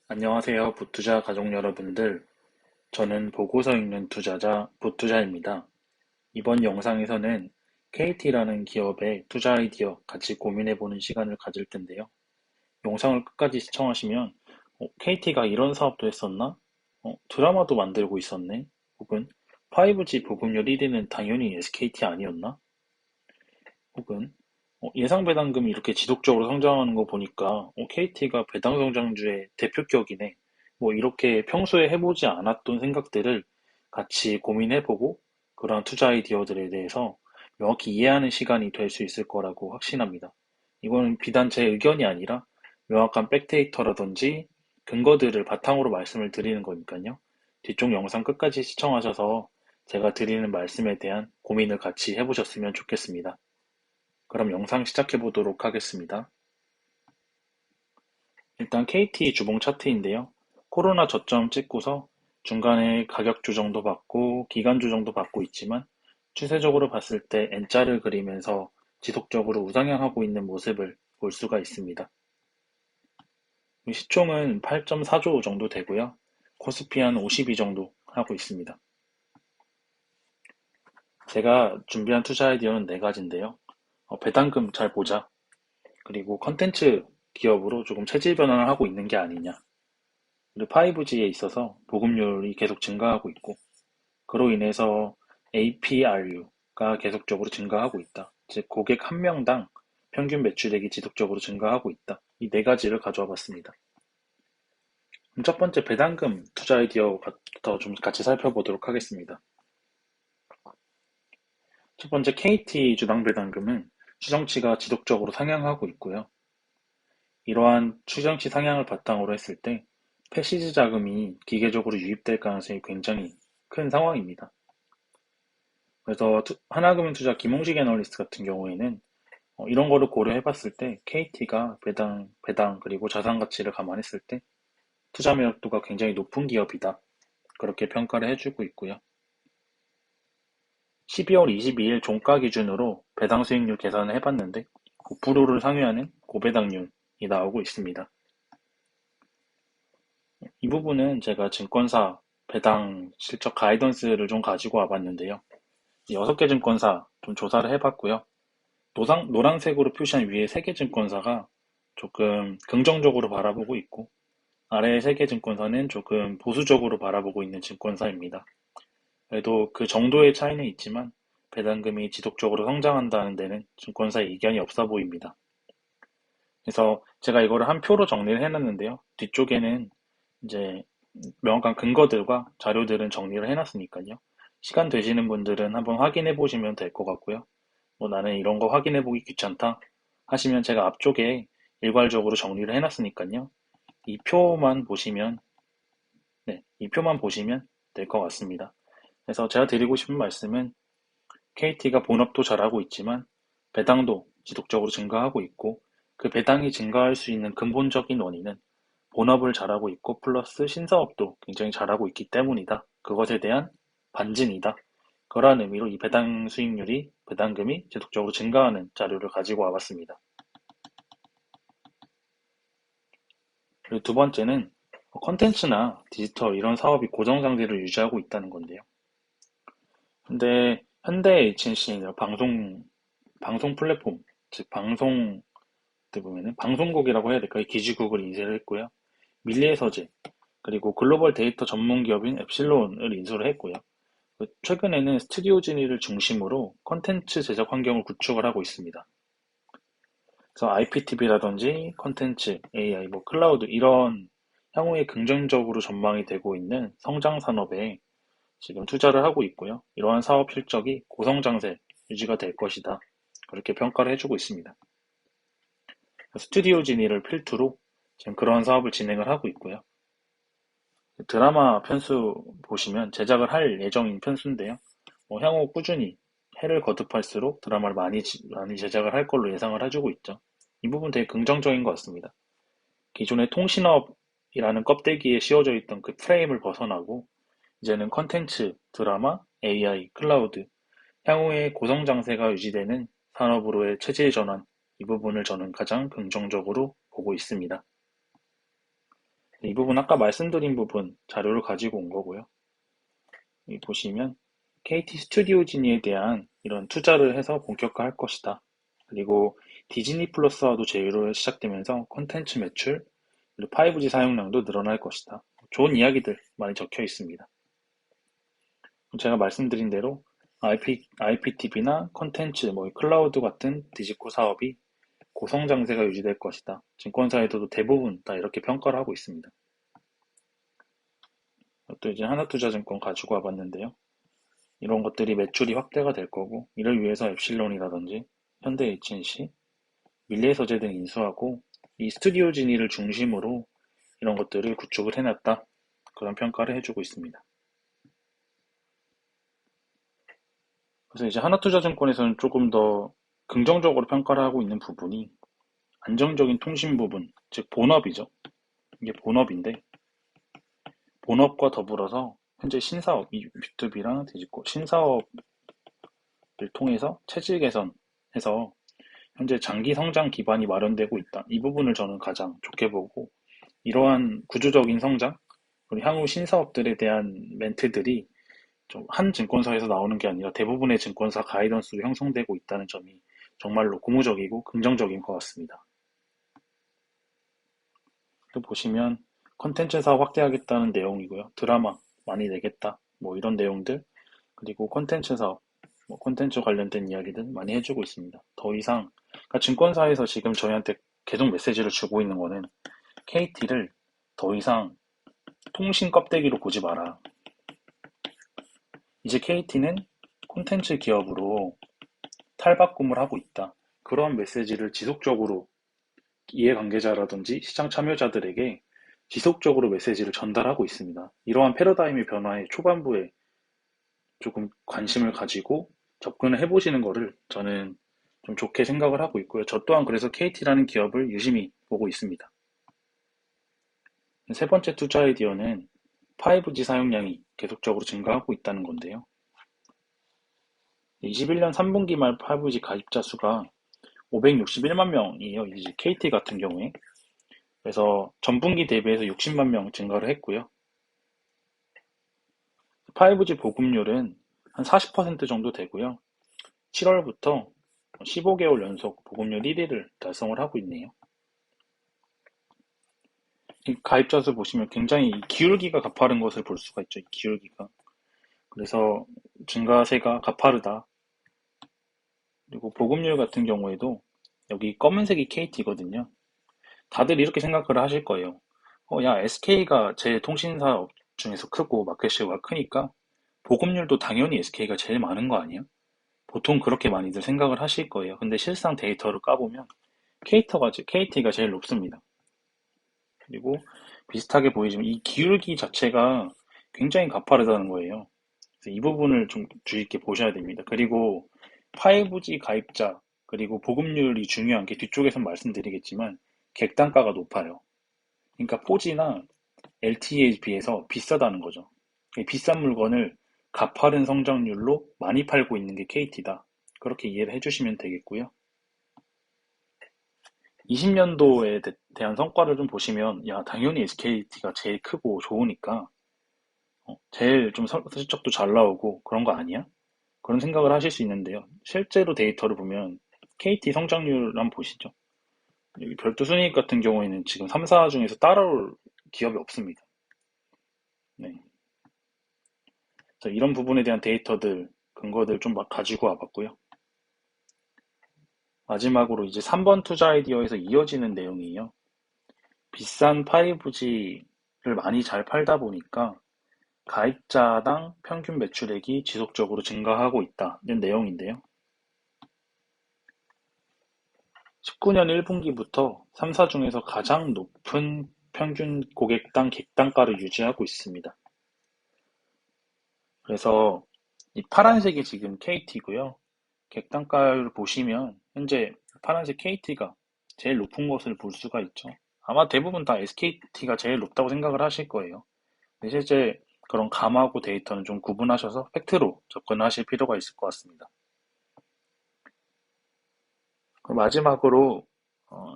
안녕하세요, 보투자 가족 여러분들. 저는 보고서 읽는 투자자 보투자입니다. 이번 영상에서는 KT라는 기업의 투자 아이디어 같이 고민해보는 시간을 가질 텐데요. 영상을 끝까지 시청하시면 KT가 이런 사업도 했었나? 드라마도 만들고 있었네? 혹은 5G 보급률 1위는 당연히 SKT 아니었나? 혹은 예상 배당금이 이렇게 지속적으로 성장하는 거 보니까 KT가 배당 성장주의 대표격이네. 뭐 이렇게 평소에 해보지 않았던 생각들을 같이 고민해보고 그러한 투자 아이디어들에 대해서 명확히 이해하는 시간이 될 수 있을 거라고 확신합니다. 이거는 비단 제 의견이 아니라 명확한 백데이터라든지 근거들을 바탕으로 말씀을 드리는 거니까요. 뒤쪽 영상 끝까지 시청하셔서 제가 드리는 말씀에 대한 고민을 같이 해보셨으면 좋겠습니다. 그럼 영상 시작해 보도록 하겠습니다. 일단 KT 주봉 차트인데요. 코로나 저점 찍고서 중간에 가격 조정도 받고 기간 조정도 받고 있지만 추세적으로 봤을 때 N자를 그리면서 지속적으로 우상향하고 있는 모습을 볼 수가 있습니다. 시총은 8.4조 정도 되고요. 코스피 한 52 정도 하고 있습니다. 제가 준비한 투자 아이디어는 네 가지인데요. 배당금 잘 보자. 그리고 컨텐츠 기업으로 조금 체질 변환을 하고 있는 게 아니냐. 그리고 5G에 있어서 보급률이 계속 증가하고 있고, 그로 인해서 APRU가 계속적으로 증가하고 있다. 즉, 고객 한 명당 평균 매출액이 지속적으로 증가하고 있다. 이 네 가지를 가져와 봤습니다. 그럼 첫 번째 배당금 투자 아이디어부터 좀 같이 살펴보도록 하겠습니다. 첫 번째 KT 주당 배당금은 추정치가 지속적으로 상향하고 있고요. 이러한 추정치 상향을 바탕으로 했을 때 패시지 자금이 기계적으로 유입될 가능성이 굉장히 큰 상황입니다. 그래서 하나금융투자 김홍식 애널리스트 같은 경우에는 이런 거를 고려해 봤을 때 KT가 배당 그리고 자산 가치를 감안했을 때 투자 매력도가 굉장히 높은 기업이다. 그렇게 평가를 해주고 있고요. 12월 22일 종가 기준으로 배당 수익률 계산을 해봤는데 9%를 상회하는 고배당률이 나오고 있습니다. 이 부분은 제가 증권사 배당 실적 가이던스를 좀 가지고 와봤는데요. 6개 증권사 좀 조사를 해봤고요. 노란색으로 표시한 위에 3개 증권사가 조금 긍정적으로 바라보고 있고, 아래 3개 증권사는 조금 보수적으로 바라보고 있는 증권사입니다. 그래도 그 정도의 차이는 있지만, 배당금이 지속적으로 성장한다는 데는 증권사의 이견이 없어 보입니다. 그래서 제가 이거를 한 표로 정리를 해놨는데요. 뒤쪽에는 이제 명확한 근거들과 자료들은 정리를 해놨으니까요. 시간 되시는 분들은 한번 확인해 보시면 될 것 같고요. 뭐 나는 이런 거 확인해 보기 귀찮다 하시면 제가 앞쪽에 일괄적으로 정리를 해놨으니까요. 이 표만 보시면, 네, 이 표만 보시면 될 것 같습니다. 그래서 제가 드리고 싶은 말씀은 KT가 본업도 잘하고 있지만 배당도 지속적으로 증가하고 있고 그 배당이 증가할 수 있는 근본적인 원인은 본업을 잘하고 있고 플러스 신사업도 굉장히 잘하고 있기 때문이다. 그것에 대한 반증이다. 그러한 의미로 이 배당 수익률이, 배당금이 지속적으로 증가하는 자료를 가지고 와봤습니다. 그리고 두 번째는 컨텐츠나 디지털 이런 사업이 고정상태를 유지하고 있다는 건데요. 근데 현대 HNC는 방송 플랫폼, 즉 방송, 어떻게 보면은 방송국이라고 해야 될까요? 기지국을 인수를 했고요. 밀리의 서재, 그리고 글로벌 데이터 전문 기업인 앱실론을 인수를 했고요. 최근에는 스튜디오 지니를 중심으로 콘텐츠 제작 환경을 구축을 하고 있습니다. 그래서 IPTV라든지 콘텐츠, AI, 뭐 클라우드 이런 향후에 긍정적으로 전망이 되고 있는 성장 산업에 지금 투자를 하고 있고요. 이러한 사업 실적이 고성장세 유지가 될 것이다. 그렇게 평가를 해주고 있습니다. 스튜디오 지니를 필두로 지금 그러한 사업을 진행을 하고 있고요. 드라마 편수 보시면 제작을 할 예정인 편수인데요. 향후 꾸준히 해를 거듭할수록 드라마를 많이 제작을 할 걸로 예상을 해주고 있죠. 이 부분 되게 긍정적인 것 같습니다. 기존의 통신업이라는 껍데기에 씌워져 있던 그 프레임을 벗어나고 이제는 컨텐츠, 드라마, AI, 클라우드, 향후에 고성장세가 유지되는 산업으로의 체질 전환, 이 부분을 저는 가장 긍정적으로 보고 있습니다. 이 부분 아까 말씀드린 부분 자료를 가지고 온 거고요. 여기 보시면 KT 스튜디오 지니에 대한 이런 투자를 해서 본격화할 것이다. 그리고 디즈니 플러스와도 제휴로 시작되면서 콘텐츠 매출, 그리고 5G 사용량도 늘어날 것이다. 좋은 이야기들 많이 적혀 있습니다. 제가 말씀드린 대로 IPTV나 콘텐츠, 클라우드 같은 디지코 사업이 고성장세가 유지될 것이다. 증권사에서도 대부분 다 이렇게 평가를 하고 있습니다. 또 이제 하나투자증권 가지고 와봤는데요. 이런 것들이 매출이 확대가 될 거고, 이를 위해서 엡실론이라든지 현대 HNC, 밀레소재 등 인수하고 이 스튜디오 지니를 중심으로 이런 것들을 구축을 해놨다. 그런 평가를 해주고 있습니다. 그래서 이제 하나투자증권에서는 조금 더 긍정적으로 평가를 하고 있는 부분이 안정적인 통신 부분, 즉 본업이죠. 이게 본업인데 본업과 더불어서 현재 신사업, B2B랑 디지코 신사업을 통해서 체질 개선해서 현재 장기 성장 기반이 마련되고 있다. 이 부분을 저는 가장 좋게 보고 이러한 구조적인 성장, 그리고 향후 신사업들에 대한 멘트들이 좀 한 증권사에서 나오는 게 아니라 대부분의 증권사 가이던스로 형성되고 있다는 점이 정말로 고무적이고 긍정적인 것 같습니다. 또 보시면 컨텐츠 사업 확대하겠다는 내용이고요. 드라마 많이 내겠다. 이런 내용들. 그리고 콘텐츠 사업, 콘텐츠 관련된 이야기들 많이 해주고 있습니다. 더 이상, 그러니까 증권사에서 지금 저희한테 계속 메시지를 주고 있는 거는 KT를 더 이상 통신 껍데기로 보지 마라. 이제 KT는 콘텐츠 기업으로 탈바꿈을 하고 있다. 그런 메시지를 지속적으로 이해관계자라든지 시장 참여자들에게 지속적으로 메시지를 전달하고 있습니다. 이러한 패러다임의 변화의 초반부에 조금 관심을 가지고 접근을 해보시는 거를 저는 좀 좋게 생각을 하고 있고요. 저 또한 그래서 KT라는 기업을 유심히 보고 있습니다. 세 번째 투자 아이디어는 5G 사용량이 계속적으로 증가하고 있다는 건데요. 21년 3분기 말 5G 가입자 수가 561만 명이에요. 이제 KT 같은 경우에. 그래서 전분기 대비해서 60만 명 증가를 했고요. 5G 보급률은 한 40% 정도 되고요. 7월부터 15개월 연속 보급률 1위를 달성을 하고 있네요. 이 가입자 수 보시면 굉장히 기울기가 가파른 것을 볼 수가 있죠. 이 기울기가. 그래서 증가세가 가파르다. 그리고 보급률 같은 경우에도 여기 검은색이 KT거든요. 다들 이렇게 생각을 하실 거예요. 야, SK가 제 통신사 중에서 크고 마켓시어가 크니까 보급률도 당연히 SK가 제일 많은 거 아니야? 보통 그렇게 많이들 생각을 하실 거예요. 근데 실상 데이터를 까보면 KT가 제일 높습니다. 그리고 비슷하게 보이지만 이 기울기 자체가 굉장히 가파르다는 거예요. 그래서 이 부분을 좀 주의 깊게 보셔야 됩니다. 그리고 5G 가입자, 그리고 보급률이 중요한 게 뒤쪽에서 말씀드리겠지만 객단가가 높아요. 그러니까 4G나 LTE에 비해서 비싸다는 거죠. 비싼 물건을 가파른 성장률로 많이 팔고 있는 게 KT다. 그렇게 이해를 해주시면 되겠고요. 20년도에 대한 성과를 좀 보시면, 야, 당연히 SKT가 제일 크고 좋으니까, 제일 좀 실적도 잘 나오고 그런 거 아니야? 그런 생각을 하실 수 있는데요. 실제로 데이터를 보면 KT 성장률 한번 보시죠. 여기 별도 순이익 같은 경우에는 지금 3사 중에서 따라올 기업이 없습니다. 네. 그래서 이런 부분에 대한 데이터들, 근거들 좀 막 가지고 와봤고요. 마지막으로 이제 3번 투자 아이디어에서 이어지는 내용이에요. 비싼 5G를 많이 잘 팔다 보니까 가입자당 평균 매출액이 지속적으로 증가하고 있다는 내용인데요. 19년 1분기부터 3사 중에서 가장 높은 평균 고객당 객단가를 유지하고 있습니다. 그래서 이 파란색이 지금 KT고요. 객단가를 보시면 현재 파란색 KT가 제일 높은 것을 볼 수가 있죠. 아마 대부분 다 SKT가 제일 높다고 생각을 하실 거예요. 근데 실제 그런 감하고 데이터는 좀 구분하셔서 팩트로 접근하실 필요가 있을 것 같습니다. 그럼 마지막으로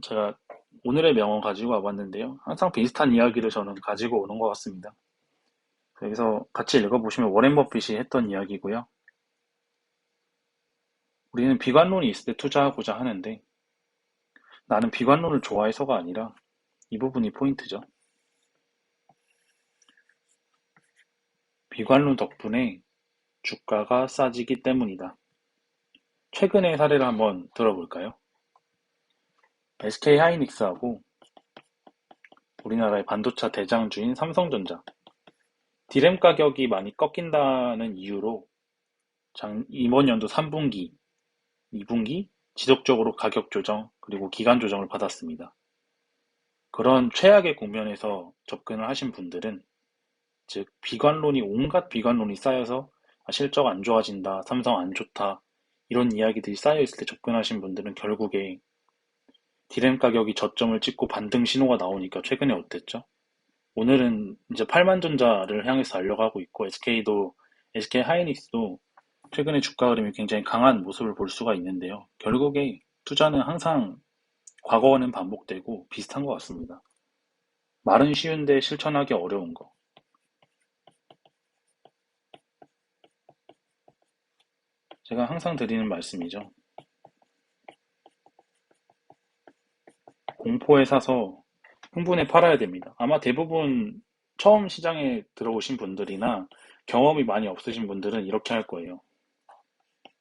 제가 오늘의 명언 가지고 와봤는데요. 항상 비슷한 이야기를 저는 가지고 오는 것 같습니다. 여기서 같이 읽어보시면 워렌 버핏이 했던 이야기고요. 우리는 비관론이 있을 때 투자하고자 하는데 나는 비관론을 좋아해서가 아니라 이 부분이 포인트죠. 비관론 덕분에 주가가 싸지기 때문이다. 최근의 사례를 한번 들어볼까요? SK하이닉스하고 우리나라의 반도체 대장주인 삼성전자. 디램 가격이 많이 꺾인다는 이유로 이번 연도 3분기, 2분기 지속적으로 가격 조정 그리고 기간 조정을 받았습니다. 그런 최악의 국면에서 접근을 하신 분들은 즉 온갖 비관론이 쌓여서 실적 안 좋아진다, 삼성 안 좋다 이런 이야기들이 쌓여 있을 때 접근하신 분들은 결국에 디램 가격이 저점을 찍고 반등 신호가 나오니까 최근에 어땠죠? 오늘은 이제 8만전자를 향해서 달려가고 있고 SK 하이닉스도 최근에 주가 흐름이 굉장히 강한 모습을 볼 수가 있는데요. 결국에 투자는 항상 과거와는 반복되고 비슷한 것 같습니다. 말은 쉬운데 실천하기 어려운 거. 제가 항상 드리는 말씀이죠. 공포에 사서 흥분에 팔아야 됩니다. 아마 대부분 처음 시장에 들어오신 분들이나 경험이 많이 없으신 분들은 이렇게 할 거예요.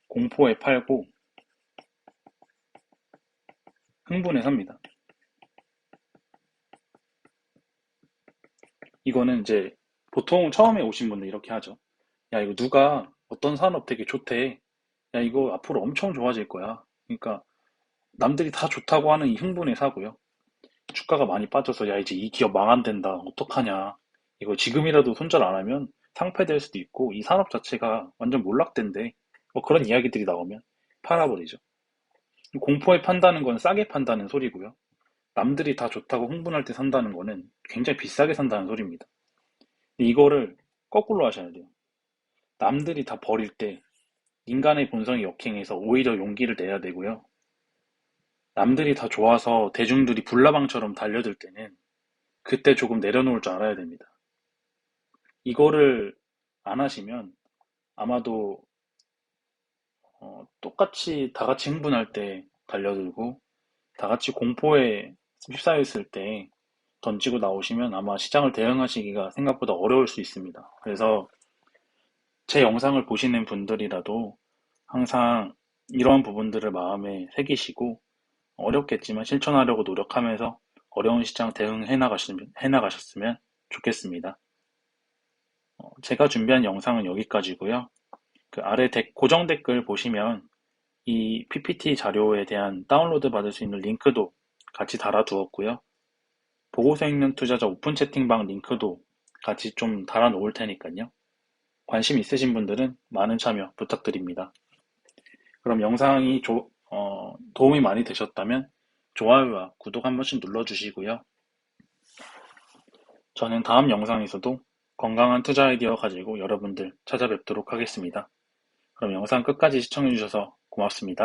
공포에 팔고 흥분에 삽니다. 이거는 이제 보통 처음에 오신 분들 이렇게 하죠. 야, 이거 누가 어떤 산업 되게 좋대. 야, 이거 앞으로 엄청 좋아질 거야. 그러니까 남들이 다 좋다고 하는 이 흥분에 사고요. 주가가 많이 빠져서 야, 이제 이 기업 망한댄다. 어떡하냐. 이거 지금이라도 손절 안 하면 상폐될 수도 있고 이 산업 자체가 완전 몰락된대. 뭐 그런 이야기들이 나오면 팔아버리죠. 공포에 판다는 건 싸게 판다는 소리고요. 남들이 다 좋다고 흥분할 때 산다는 거는 굉장히 비싸게 산다는 소리입니다. 이거를 거꾸로 하셔야 돼요. 남들이 다 버릴 때 인간의 본성이 역행해서 오히려 용기를 내야 되고요. 남들이 다 좋아서 대중들이 불나방처럼 달려들 때는 그때 조금 내려놓을 줄 알아야 됩니다. 이거를 안 하시면 아마도 똑같이 다 같이 흥분할 때 달려들고 다 같이 공포에 휩싸여 있을 때 던지고 나오시면 아마 시장을 대응하시기가 생각보다 어려울 수 있습니다. 그래서 제 영상을 보시는 분들이라도 항상 이러한 부분들을 마음에 새기시고 어렵겠지만 실천하려고 노력하면서 어려운 시장 해나가셨으면 좋겠습니다. 제가 준비한 영상은 여기까지고요. 그 아래 고정 댓글 보시면 이 PPT 자료에 대한 다운로드 받을 수 있는 링크도 같이 달아두었고요. 보고서 읽는 투자자 오픈 채팅방 링크도 같이 좀 달아 놓을 테니까요. 관심 있으신 분들은 많은 참여 부탁드립니다. 그럼 영상이 도움이 많이 되셨다면 좋아요와 구독 한 번씩 눌러주시고요. 저는 다음 영상에서도 건강한 투자 아이디어 가지고 여러분들 찾아뵙도록 하겠습니다. 그럼 영상 끝까지 시청해주셔서 고맙습니다.